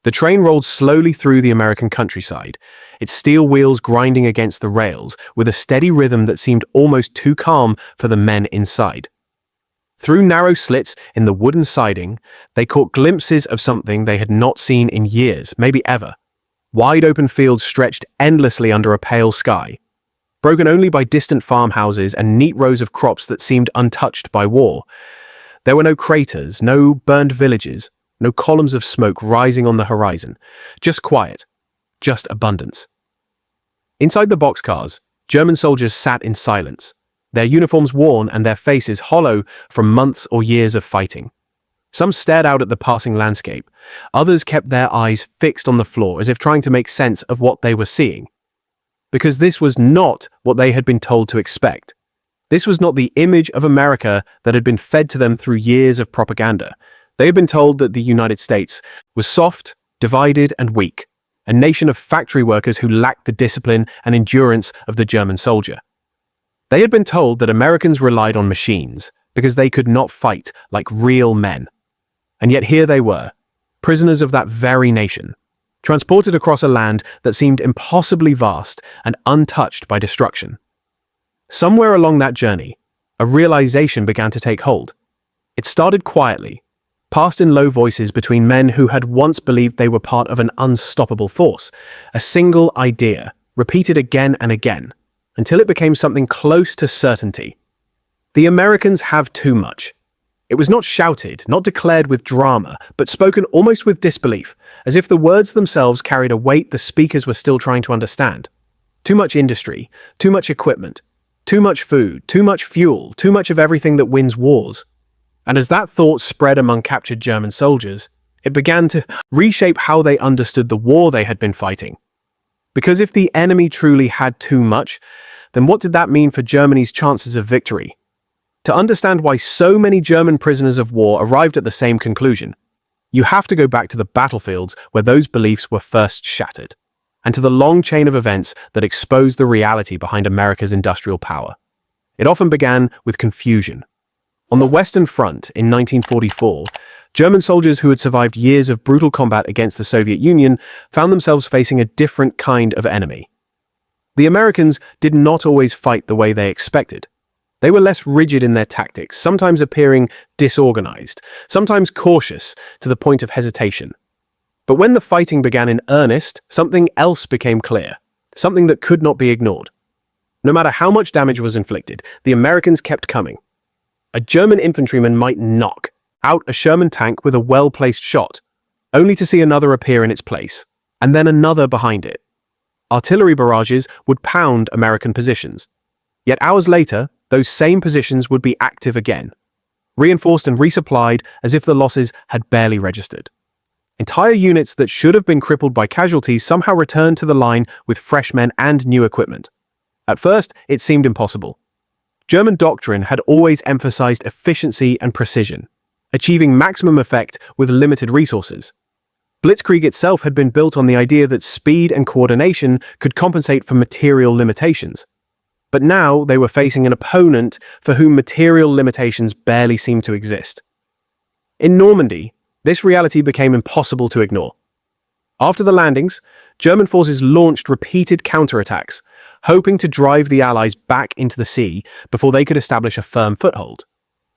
The train rolled slowly through the American countryside, its steel wheels grinding against the rails with a steady rhythm that seemed almost too calm for the men inside. Through narrow slits in the wooden siding, they caught glimpses of something they had not seen in years, maybe ever. Wide open fields stretched endlessly under a pale sky, broken only by distant farmhouses and neat rows of crops that seemed untouched by war. There were no craters, no burned villages, no columns of smoke rising on the horizon. Just quiet, just abundance. Inside the boxcars, German soldiers sat in silence, their uniforms worn and their faces hollow from months or years of fighting. Some stared out at the passing landscape. Others kept their eyes fixed on the floor as if trying to make sense of what they were seeing. Because this was not what they had been told to expect. This was not the image of America that had been fed to them through years of propaganda. They had been told that the United States was soft, divided, and weak, a nation of factory workers who lacked the discipline and endurance of the German soldier. They had been told that Americans relied on machines because they could not fight like real men. And yet here they were, prisoners of that very nation, transported across a land that seemed impossibly vast and untouched by destruction. Somewhere along that journey, a realization began to take hold. It started quietly, passed in low voices between men who had once believed they were part of an unstoppable force, a single idea, repeated again and again, until it became something close to certainty. The Americans have too much. It was not shouted, not declared with drama, but spoken almost with disbelief, as if the words themselves carried a weight the speakers were still trying to understand. Too much industry, too much equipment, too much food, too much fuel, too much of everything that wins wars. And as that thought spread among captured German soldiers, it began to reshape how they understood the war they had been fighting. Because if the enemy truly had too much, then what did that mean for Germany's chances of victory? To understand why so many German prisoners of war arrived at the same conclusion, you have to go back to the battlefields where those beliefs were first shattered, and to the long chain of events that exposed the reality behind America's industrial power. It often began with confusion. On the Western Front in 1944, German soldiers who had survived years of brutal combat against the Soviet Union found themselves facing a different kind of enemy. The Americans did not always fight the way they expected. They were less rigid in their tactics, sometimes appearing disorganized, sometimes cautious to the point of hesitation. But when the fighting began in earnest, something else became clear, something that could not be ignored. No matter how much damage was inflicted, the Americans kept coming. A German infantryman might knock out a Sherman tank with a well-placed shot, only to see another appear in its place, and then another behind it. Artillery barrages would pound American positions. Yet hours later, those same positions would be active again, reinforced and resupplied as if the losses had barely registered. Entire units that should have been crippled by casualties somehow returned to the line with fresh men and new equipment. At first, it seemed impossible. German doctrine had always emphasized efficiency and precision, achieving maximum effect with limited resources. Blitzkrieg itself had been built on the idea that speed and coordination could compensate for material limitations. But now they were facing an opponent for whom material limitations barely seemed to exist. In Normandy, this reality became impossible to ignore. After the landings, German forces launched repeated counterattacks, hoping to drive the Allies back into the sea before they could establish a firm foothold.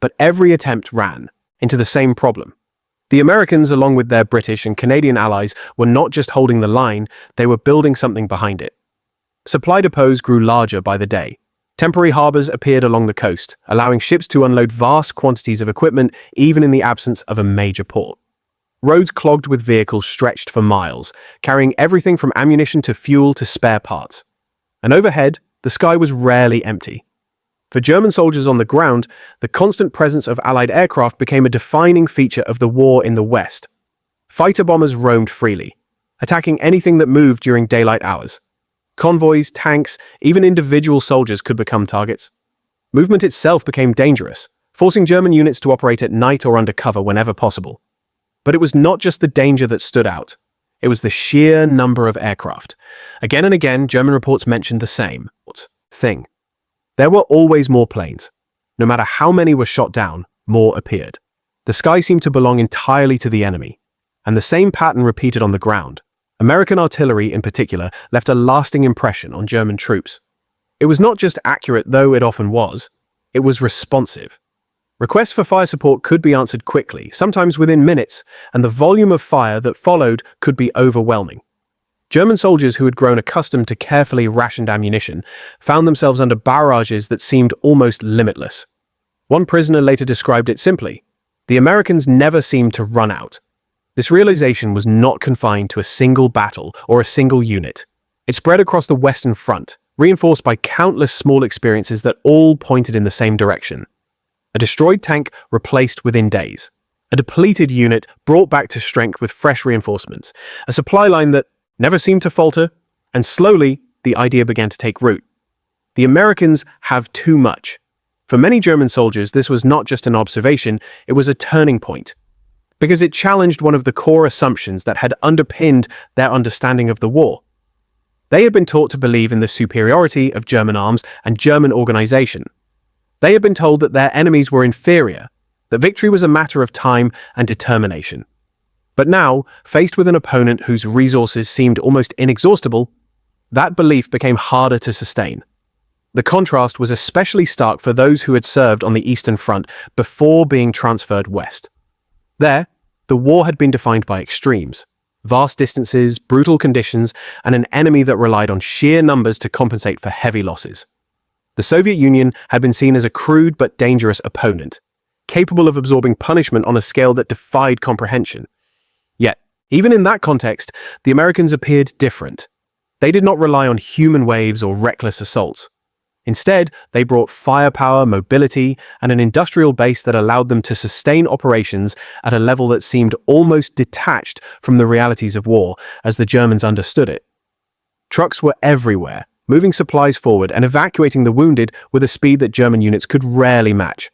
But every attempt ran into the same problem. The Americans, along with their British and Canadian allies, were not just holding the line, they were building something behind it. Supply depots grew larger by the day. Temporary harbors appeared along the coast, allowing ships to unload vast quantities of equipment even in the absence of a major port. Roads clogged with vehicles stretched for miles, carrying everything from ammunition to fuel to spare parts. And overhead, the sky was rarely empty. For German soldiers on the ground, the constant presence of Allied aircraft became a defining feature of the war in the West. Fighter bombers roamed freely, attacking anything that moved during daylight hours. Convoys, tanks, even individual soldiers could become targets. Movement itself became dangerous, forcing German units to operate at night or under cover whenever possible. But it was not just the danger that stood out. It was the sheer number of aircraft. Again and again, German reports mentioned the same thing. There were always more planes. No matter how many were shot down, more appeared. The sky seemed to belong entirely to the enemy. And the same pattern repeated on the ground. American artillery, in particular, left a lasting impression on German troops. It was not just accurate, though it often was. It was responsive. Requests for fire support could be answered quickly, sometimes within minutes, and the volume of fire that followed could be overwhelming. German soldiers who had grown accustomed to carefully rationed ammunition found themselves under barrages that seemed almost limitless. One prisoner later described it simply: "The Americans never seemed to run out." This realization was not confined to a single battle or a single unit. It spread across the Western Front, reinforced by countless small experiences that all pointed in the same direction. A destroyed tank replaced within days. A depleted unit brought back to strength with fresh reinforcements. A supply line that never seemed to falter, and slowly the idea began to take root. The Americans have too much. For many German soldiers, this was not just an observation, it was a turning point, because it challenged one of the core assumptions that had underpinned their understanding of the war. They had been taught to believe in the superiority of German arms and German organization. They had been told that their enemies were inferior, that victory was a matter of time and determination. But now, faced with an opponent whose resources seemed almost inexhaustible, that belief became harder to sustain. The contrast was especially stark for those who had served on the Eastern Front before being transferred west. There, the war had been defined by extremes: vast distances, brutal conditions, and an enemy that relied on sheer numbers to compensate for heavy losses. The Soviet Union had been seen as a crude but dangerous opponent, capable of absorbing punishment on a scale that defied comprehension. Yet, even in that context, the Americans appeared different. They did not rely on human waves or reckless assaults. Instead, they brought firepower, mobility, and an industrial base that allowed them to sustain operations at a level that seemed almost detached from the realities of war as the Germans understood it. Trucks were everywhere, moving supplies forward and evacuating the wounded with a speed that German units could rarely match.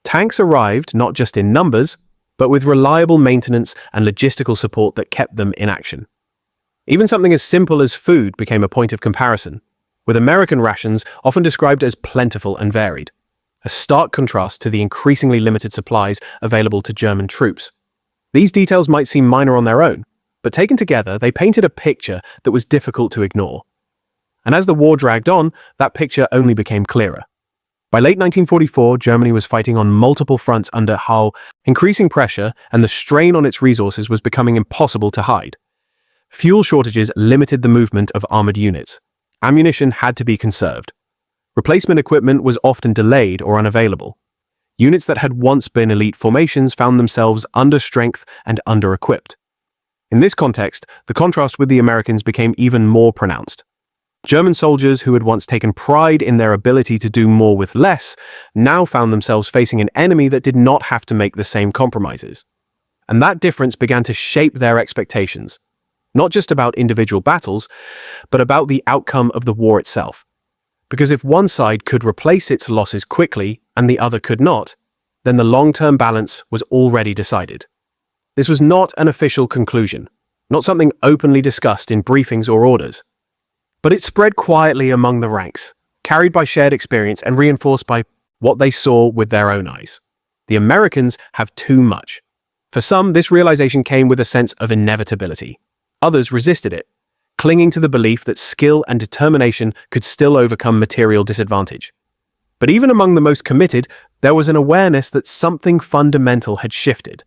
Tanks arrived not just in numbers, but with reliable maintenance and logistical support that kept them in action. Even something as simple as food became a point of comparison, with American rations often described as plentiful and varied, a stark contrast to the increasingly limited supplies available to German troops. These details might seem minor on their own, but taken together, they painted a picture that was difficult to ignore. And as the war dragged on, that picture only became clearer. By late 1944, Germany was fighting on multiple fronts under increasing pressure, and the strain on its resources was becoming impossible to hide. Fuel shortages limited the movement of armored units. Ammunition had to be conserved. Replacement equipment was often delayed or unavailable. Units that had once been elite formations found themselves under strength and under-equipped. In this context, the contrast with the Americans became even more pronounced. German soldiers who had once taken pride in their ability to do more with less now found themselves facing an enemy that did not have to make the same compromises. And that difference began to shape their expectations, not just about individual battles, but about the outcome of the war itself. Because if one side could replace its losses quickly and the other could not, then the long-term balance was already decided. This was not an official conclusion, not something openly discussed in briefings or orders. But it spread quietly among the ranks, carried by shared experience and reinforced by what they saw with their own eyes. The Americans have too much. For some, this realization came with a sense of inevitability. Others resisted it, clinging to the belief that skill and determination could still overcome material disadvantage. But even among the most committed, there was an awareness that something fundamental had shifted.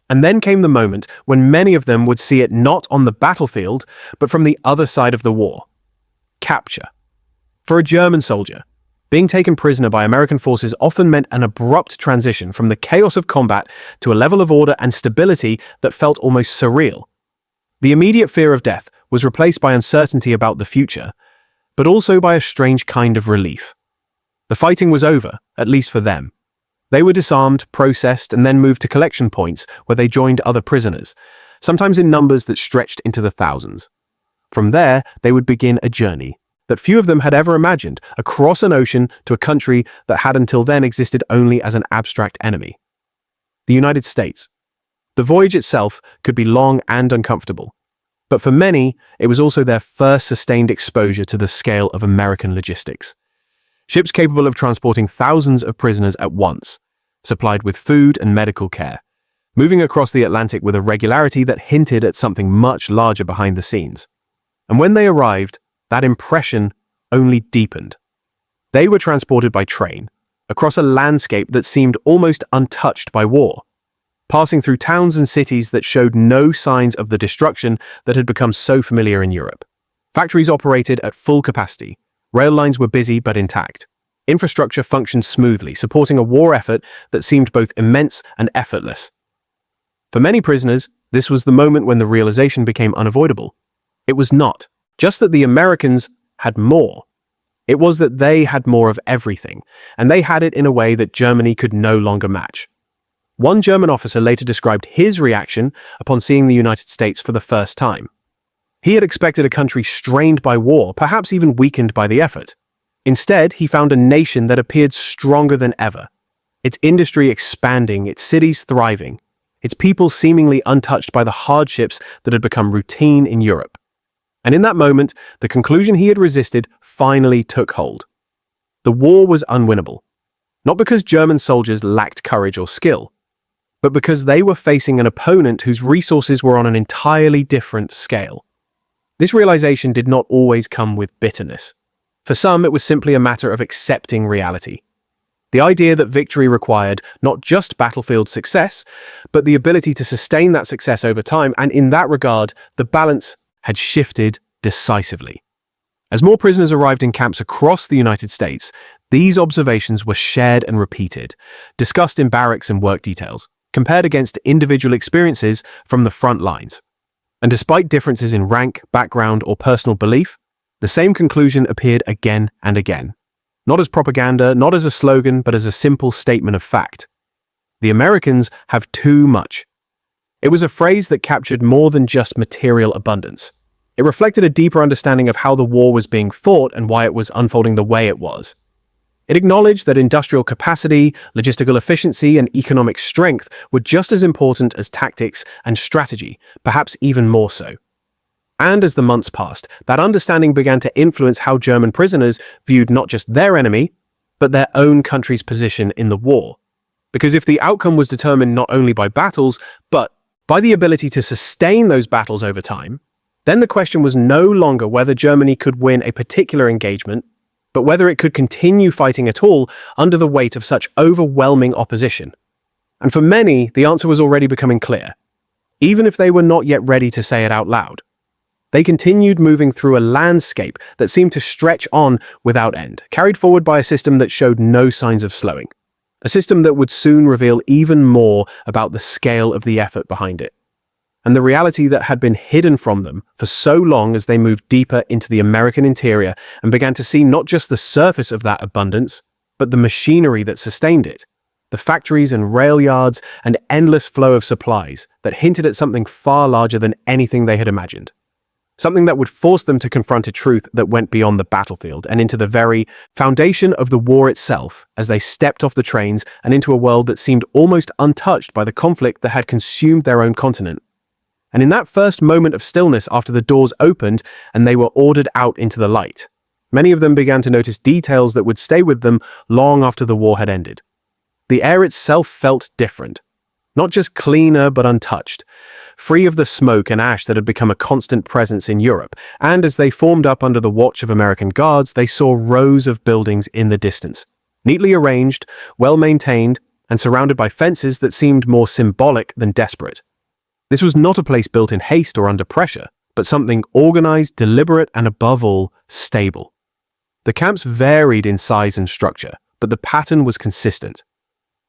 And then came the moment when many of them would see it not on the battlefield, but from the other side of the war. Capture. For a German soldier, being taken prisoner by American forces often meant an abrupt transition from the chaos of combat to a level of order and stability that felt almost surreal. The immediate fear of death was replaced by uncertainty about the future, but also by a strange kind of relief. The fighting was over, at least for them. They were disarmed, processed, and then moved to collection points where they joined other prisoners, sometimes in numbers that stretched into the thousands. From there, they would begin a journey that few of them had ever imagined, across an ocean to a country that had until then existed only as an abstract enemy. The United States. The voyage itself could be long and uncomfortable, but for many, it was also their first sustained exposure to the scale of American logistics. Ships capable of transporting thousands of prisoners at once, supplied with food and medical care, moving across the Atlantic with a regularity that hinted at something much larger behind the scenes. And when they arrived, that impression only deepened. They were transported by train, across a landscape that seemed almost untouched by war, passing through towns and cities that showed no signs of the destruction that had become so familiar in Europe. Factories operated at full capacity, rail lines were busy but intact. Infrastructure functioned smoothly, supporting a war effort that seemed both immense and effortless. For many prisoners, this was the moment when the realization became unavoidable. It was not just that the Americans had more. It was that they had more of everything, and they had it in a way that Germany could no longer match. One German officer later described his reaction upon seeing the United States for the first time. He had expected a country strained by war, perhaps even weakened by the effort. Instead, he found a nation that appeared stronger than ever, its industry expanding, its cities thriving, its people seemingly untouched by the hardships that had become routine in Europe. And in that moment, the conclusion he had resisted finally took hold. The war was unwinnable, not because German soldiers lacked courage or skill, but because they were facing an opponent whose resources were on an entirely different scale. This realization did not always come with bitterness. For some, it was simply a matter of accepting reality. The idea that victory required not just battlefield success, but the ability to sustain that success over time, and in that regard, the balance had shifted decisively. As more prisoners arrived in camps across the United States, these observations were shared and repeated, discussed in barracks and work details, compared against individual experiences from the front lines. And despite differences in rank, background, or personal belief, the same conclusion appeared again and again. Not as propaganda, not as a slogan, but as a simple statement of fact. The Americans have too much. It was a phrase that captured more than just material abundance. It reflected a deeper understanding of how the war was being fought and why it was unfolding the way it was. It acknowledged that industrial capacity, logistical efficiency, and economic strength were just as important as tactics and strategy, perhaps even more so. And as the months passed, that understanding began to influence how German prisoners viewed not just their enemy, but their own country's position in the war. Because if the outcome was determined not only by battles, but by the ability to sustain those battles over time, then the question was no longer whether Germany could win a particular engagement, but whether it could continue fighting at all under the weight of such overwhelming opposition. And for many, the answer was already becoming clear, even if they were not yet ready to say it out loud. They continued moving through a landscape that seemed to stretch on without end, carried forward by a system that showed no signs of slowing. A system that would soon reveal even more about the scale of the effort behind it, and the reality that had been hidden from them for so long as they moved deeper into the American interior and began to see not just the surface of that abundance, but the machinery that sustained it, the factories and rail yards and endless flow of supplies that hinted at something far larger than anything they had imagined. Something that would force them to confront a truth that went beyond the battlefield and into the very foundation of the war itself as they stepped off the trains and into a world that seemed almost untouched by the conflict that had consumed their own continent. And in that first moment of stillness after the doors opened and they were ordered out into the light, many of them began to notice details that would stay with them long after the war had ended. The air itself felt different. Not just cleaner but untouched, free of the smoke and ash that had become a constant presence in Europe, and as they formed up under the watch of American guards, they saw rows of buildings in the distance, neatly arranged, well-maintained, and surrounded by fences that seemed more symbolic than desperate. This was not a place built in haste or under pressure, but something organized, deliberate, and above all, stable. The camps varied in size and structure, but the pattern was consistent.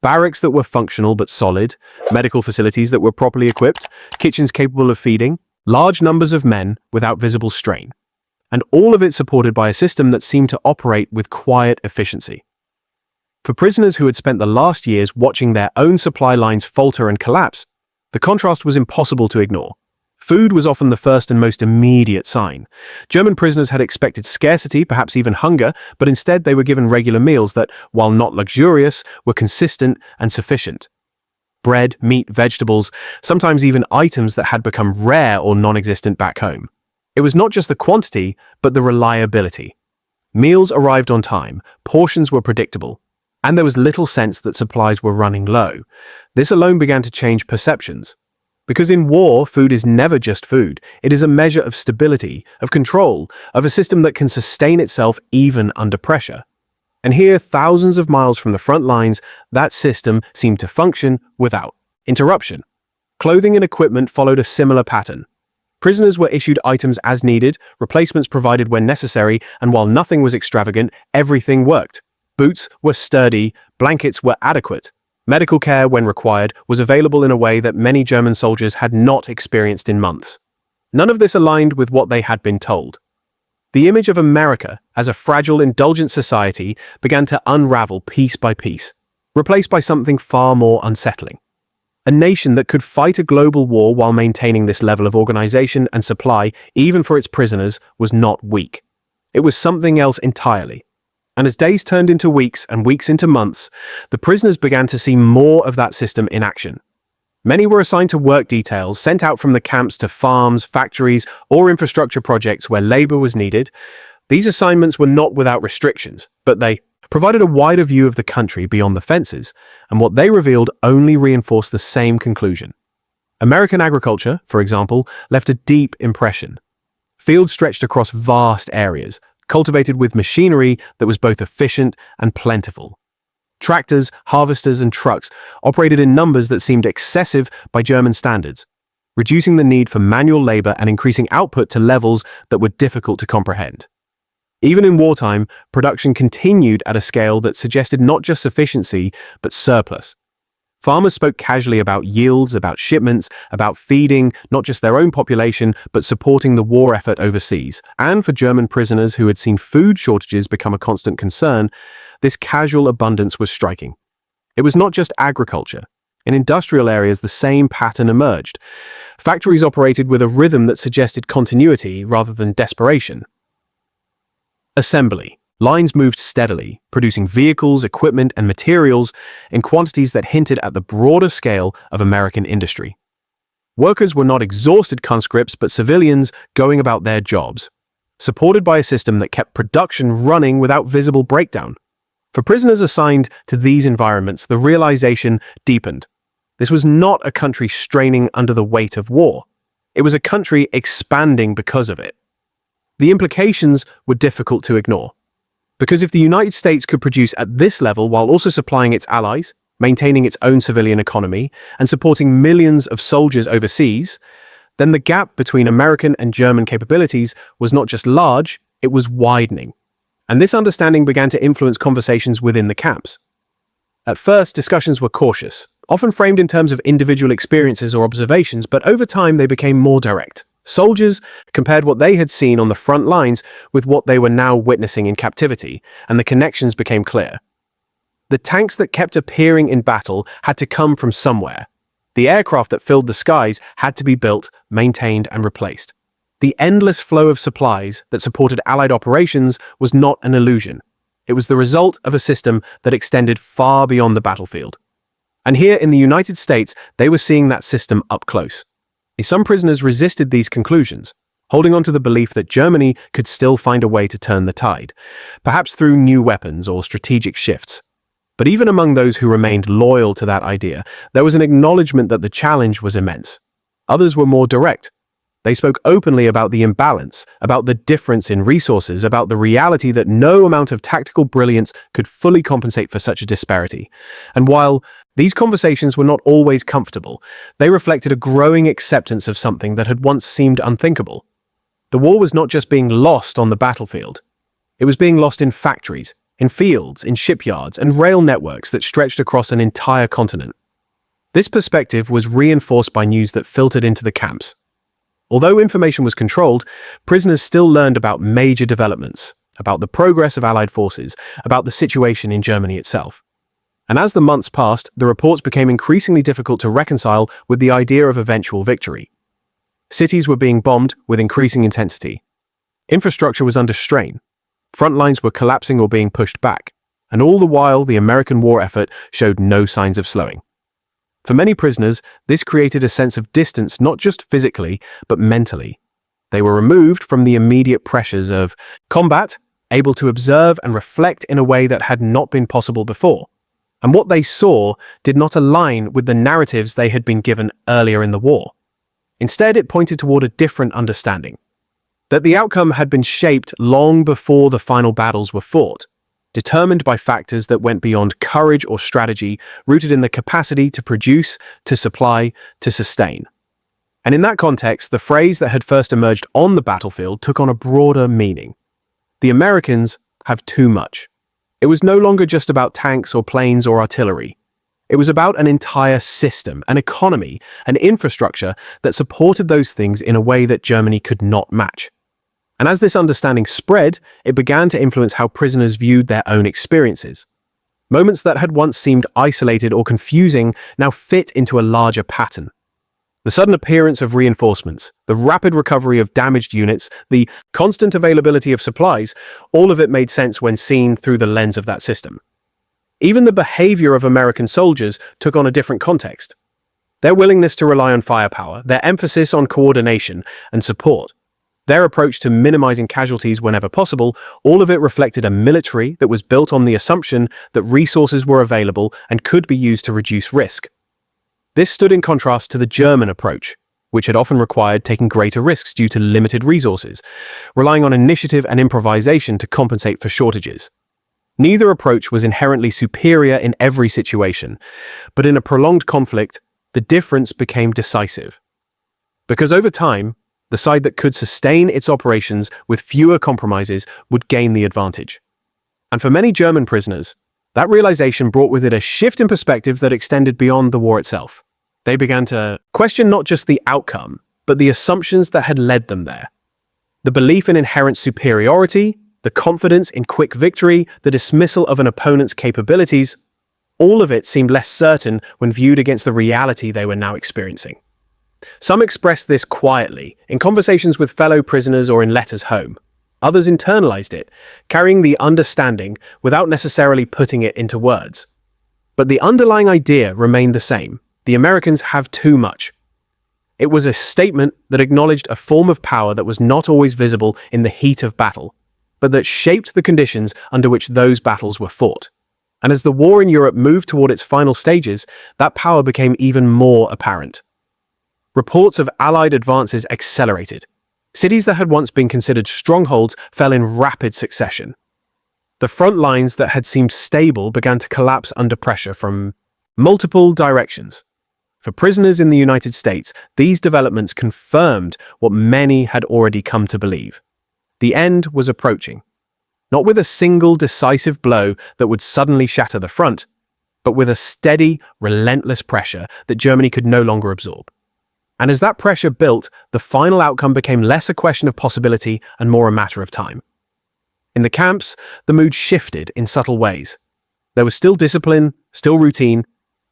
Barracks that were functional but solid, medical facilities that were properly equipped, kitchens capable of feeding, large numbers of men without visible strain, and all of it supported by a system that seemed to operate with quiet efficiency. For prisoners who had spent the last years watching their own supply lines falter and collapse, the contrast was impossible to ignore. Food was often the first and most immediate sign. German prisoners had expected scarcity, perhaps even hunger, but instead they were given regular meals that, while not luxurious, were consistent and sufficient. Bread, meat, vegetables, sometimes even items that had become rare or non-existent back home. It was not just the quantity, but the reliability. Meals arrived on time, portions were predictable, and there was little sense that supplies were running low. This alone began to change perceptions. Because in war, food is never just food. It is a measure of stability, of control, of a system that can sustain itself even under pressure. And here, thousands of miles from the front lines, that system seemed to function without interruption. Clothing and equipment followed a similar pattern. Prisoners were issued items as needed, replacements provided when necessary, and while nothing was extravagant, everything worked. Boots were sturdy, blankets were adequate. Medical care, when required, was available in a way that many German soldiers had not experienced in months. None of this aligned with what they had been told. The image of America as a fragile, indulgent society began to unravel piece by piece, replaced by something far more unsettling. A nation that could fight a global war while maintaining this level of organization and supply, even for its prisoners, was not weak. It was something else entirely. And as days turned into weeks and weeks into months, the prisoners began to see more of that system in action. Many were assigned to work details, sent out from the camps to farms, factories, or infrastructure projects where labor was needed. These assignments were not without restrictions, but they provided a wider view of the country beyond the fences, and what they revealed only reinforced the same conclusion. American agriculture, for example, left a deep impression. Fields stretched across vast areas, cultivated with machinery that was both efficient and plentiful. Tractors, harvesters, and trucks operated in numbers that seemed excessive by German standards, reducing the need for manual labor and increasing output to levels that were difficult to comprehend. Even in wartime, production continued at a scale that suggested not just sufficiency, but surplus. Farmers spoke casually about yields, about shipments, about feeding not just their own population, but supporting the war effort overseas. And for German prisoners who had seen food shortages become a constant concern, this casual abundance was striking. It was not just agriculture. In industrial areas, the same pattern emerged. Factories operated with a rhythm that suggested continuity rather than desperation. Assembly. Lines moved steadily, producing vehicles, equipment, and materials in quantities that hinted at the broader scale of American industry. Workers were not exhausted conscripts, but civilians going about their jobs, supported by a system that kept production running without visible breakdown. For prisoners assigned to these environments, the realization deepened. This was not a country straining under the weight of war. It was a country expanding because of it. The implications were difficult to ignore. Because if the United States could produce at this level while also supplying its allies, maintaining its own civilian economy, and supporting millions of soldiers overseas, then the gap between American and German capabilities was not just large, it was widening. And this understanding began to influence conversations within the camps. At first, discussions were cautious, often framed in terms of individual experiences or observations, but over time they became more direct. Soldiers compared what they had seen on the front lines with what they were now witnessing in captivity, and the connections became clear. The tanks that kept appearing in battle had to come from somewhere. The aircraft that filled the skies had to be built, maintained, and replaced. The endless flow of supplies that supported Allied operations was not an illusion. It was the result of a system that extended far beyond the battlefield. And here in the United States, they were seeing that system up close. Some prisoners resisted these conclusions, holding on to the belief that Germany could still find a way to turn the tide, perhaps through new weapons or strategic shifts. But even among those who remained loyal to that idea, there was an acknowledgement that the challenge was immense. Others were more direct. They spoke openly about the imbalance, about the difference in resources, about the reality that no amount of tactical brilliance could fully compensate for such a disparity. And while these conversations were not always comfortable, they reflected a growing acceptance of something that had once seemed unthinkable. The war was not just being lost on the battlefield. It was being lost in factories, in fields, in shipyards, and rail networks that stretched across an entire continent. This perspective was reinforced by news that filtered into the camps. Although information was controlled, prisoners still learned about major developments, about the progress of Allied forces, about the situation in Germany itself. And as the months passed, the reports became increasingly difficult to reconcile with the idea of eventual victory. Cities were being bombed with increasing intensity. Infrastructure was under strain. Front lines were collapsing or being pushed back. And all the while, the American war effort showed no signs of slowing. For many prisoners, this created a sense of distance not just physically, but mentally. They were removed from the immediate pressures of combat able to observe and reflect in a way that had not been possible before. And what they saw did not align with the narratives they had been given earlier in the war. Instead, it pointed toward a different understanding, that the outcome had been shaped long before the final battles were fought, determined by factors that went beyond courage or strategy, rooted in the capacity to produce, to supply, to sustain. And in that context, the phrase that had first emerged on the battlefield took on a broader meaning. The Americans have too much. It was no longer just about tanks or planes or artillery. It was about an entire system, an economy, an infrastructure that supported those things in a way that Germany could not match. And as this understanding spread, it began to influence how prisoners viewed their own experiences. Moments that had once seemed isolated or confusing now fit into a larger pattern. The sudden appearance of reinforcements, the rapid recovery of damaged units, the constant availability of supplies, all of it made sense when seen through the lens of that system. Even the behavior of American soldiers took on a different context. Their willingness to rely on firepower, their emphasis on coordination and support, their approach to minimizing casualties whenever possible, all of it reflected a military that was built on the assumption that resources were available and could be used to reduce risk. This stood in contrast to the German approach, which had often required taking greater risks due to limited resources, relying on initiative and improvisation to compensate for shortages. Neither approach was inherently superior in every situation, but in a prolonged conflict, the difference became decisive. Because over time, the side that could sustain its operations with fewer compromises would gain the advantage. And for many German prisoners, that realization brought with it a shift in perspective that extended beyond the war itself. They began to question not just the outcome, but the assumptions that had led them there. The belief in inherent superiority, the confidence in quick victory, the dismissal of an opponent's capabilities, all of it seemed less certain when viewed against the reality they were now experiencing. Some expressed this quietly, in conversations with fellow prisoners or in letters home. Others internalized it, carrying the understanding without necessarily putting it into words. But the underlying idea remained the same. The Americans have too much. It was a statement that acknowledged a form of power that was not always visible in the heat of battle, but that shaped the conditions under which those battles were fought. And as the war in Europe moved toward its final stages, that power became even more apparent. Reports of Allied advances accelerated. Cities that had once been considered strongholds fell in rapid succession. The front lines that had seemed stable began to collapse under pressure from multiple directions. For prisoners in the United States, these developments confirmed what many had already come to believe. The end was approaching, not with a single decisive blow that would suddenly shatter the front, but with a steady, relentless pressure that Germany could no longer absorb. And as that pressure built, the final outcome became less a question of possibility and more a matter of time. In the camps, the mood shifted in subtle ways. There was still discipline, still routine,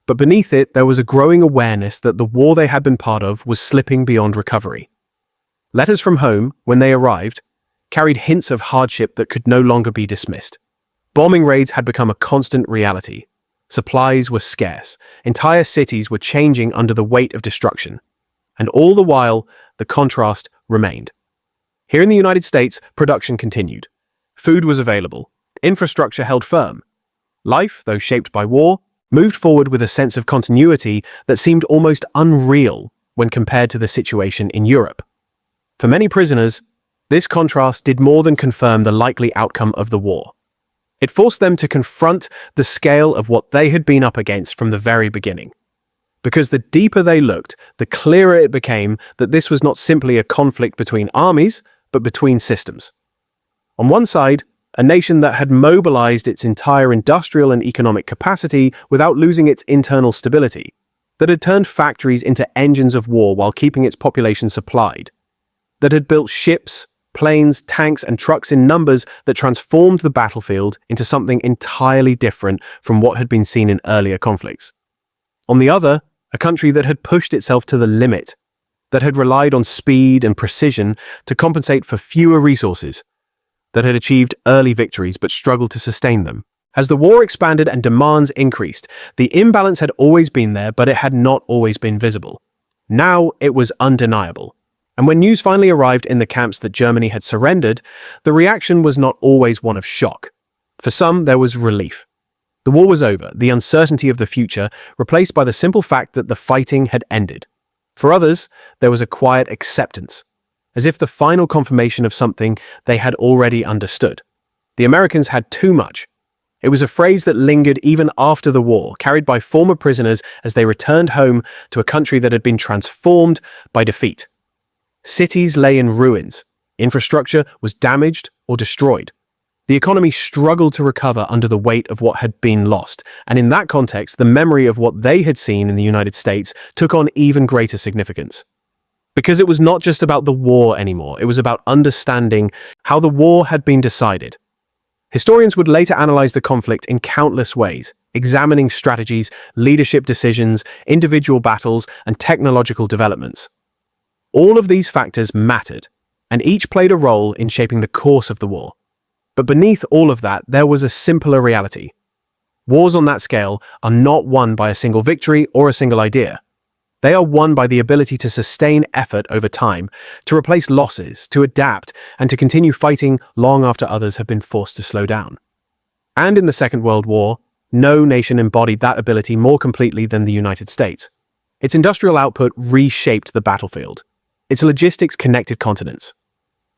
but beneath it there was a growing awareness that the war they had been part of was slipping beyond recovery. Letters from home, when they arrived, carried hints of hardship that could no longer be dismissed. Bombing raids had become a constant reality. Supplies were scarce. Entire cities were changing under the weight of destruction. And all the while, the contrast remained. Here in the United States, production continued. Food was available. Infrastructure held firm. Life, though shaped by war, moved forward with a sense of continuity that seemed almost unreal when compared to the situation in Europe. For many prisoners, this contrast did more than confirm the likely outcome of the war. It forced them to confront the scale of what they had been up against from the very beginning. Because the deeper they looked, the clearer it became that this was not simply a conflict between armies, but between systems. On one side, a nation that had mobilized its entire industrial and economic capacity without losing its internal stability, that had turned factories into engines of war while keeping its population supplied, that had built ships, planes, tanks, and trucks in numbers that transformed the battlefield into something entirely different from what had been seen in earlier conflicts. On the other, a country that had pushed itself to the limit, that had relied on speed and precision to compensate for fewer resources, that had achieved early victories but struggled to sustain them. As the war expanded and demands increased, the imbalance had always been there, but it had not always been visible. Now it was undeniable. And when news finally arrived in the camps that Germany had surrendered, the reaction was not always one of shock. For some, there was relief. The war was over, the uncertainty of the future replaced by the simple fact that the fighting had ended. For others, there was a quiet acceptance, as if the final confirmation of something they had already understood. The Americans had too much. It was a phrase that lingered even after the war, carried by former prisoners as they returned home to a country that had been transformed by defeat. Cities lay in ruins. Infrastructure was damaged or destroyed. The economy struggled to recover under the weight of what had been lost, and in that context, the memory of what they had seen in the United States took on even greater significance. Because it was not just about the war anymore, it was about understanding how the war had been decided. Historians would later analyze the conflict in countless ways, examining strategies, leadership decisions, individual battles, and technological developments. All of these factors mattered, and each played a role in shaping the course of the war. But beneath all of that, there was a simpler reality. Wars on that scale are not won by a single victory or a single idea. They are won by the ability to sustain effort over time, to replace losses, to adapt, and to continue fighting long after others have been forced to slow down. And in the Second World War, no nation embodied that ability more completely than the United States. Its industrial output reshaped the battlefield. Its logistics connected continents.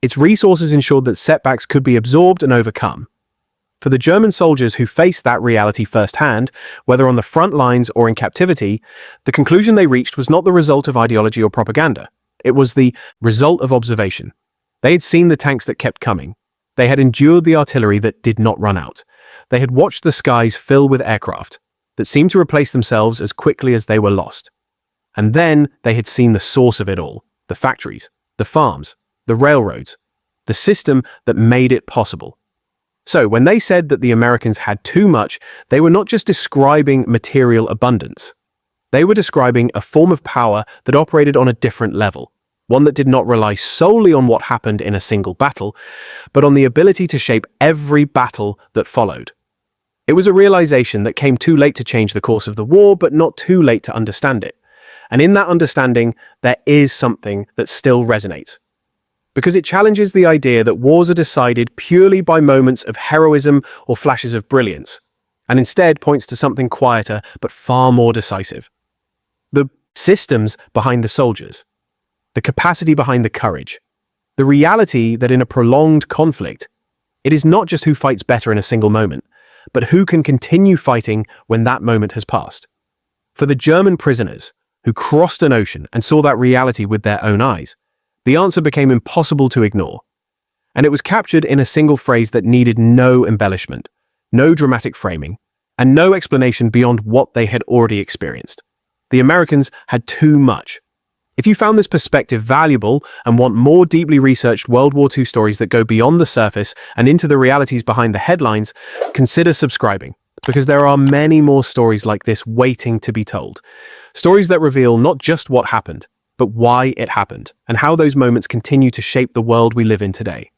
Its resources ensured that setbacks could be absorbed and overcome. For the German soldiers who faced that reality firsthand, whether on the front lines or in captivity, the conclusion they reached was not the result of ideology or propaganda. It was the result of observation. They had seen the tanks that kept coming. They had endured the artillery that did not run out. They had watched the skies fill with aircraft that seemed to replace themselves as quickly as they were lost. And then they had seen the source of it all, the factories, the farms, the railroads, the system that made it possible. So when they said that the Americans had too much, they were not just describing material abundance. They were describing a form of power that operated on a different level, one that did not rely solely on what happened in a single battle, but on the ability to shape every battle that followed. It was a realization that came too late to change the course of the war, but not too late to understand it. And in that understanding, there is something that still resonates. Because it challenges the idea that wars are decided purely by moments of heroism or flashes of brilliance, and instead points to something quieter but far more decisive. The systems behind the soldiers, the capacity behind the courage, the reality that in a prolonged conflict, it is not just who fights better in a single moment, but who can continue fighting when that moment has passed. For the German prisoners who crossed an ocean and saw that reality with their own eyes, the answer became impossible to ignore. And it was captured in a single phrase that needed no embellishment, no dramatic framing, and no explanation beyond what they had already experienced. The Americans had too much. If you found this perspective valuable and want more deeply researched World War II stories that go beyond the surface and into the realities behind the headlines, consider subscribing, because there are many more stories like this waiting to be told. Stories that reveal not just what happened, but why it happened, and how those moments continue to shape the world we live in today.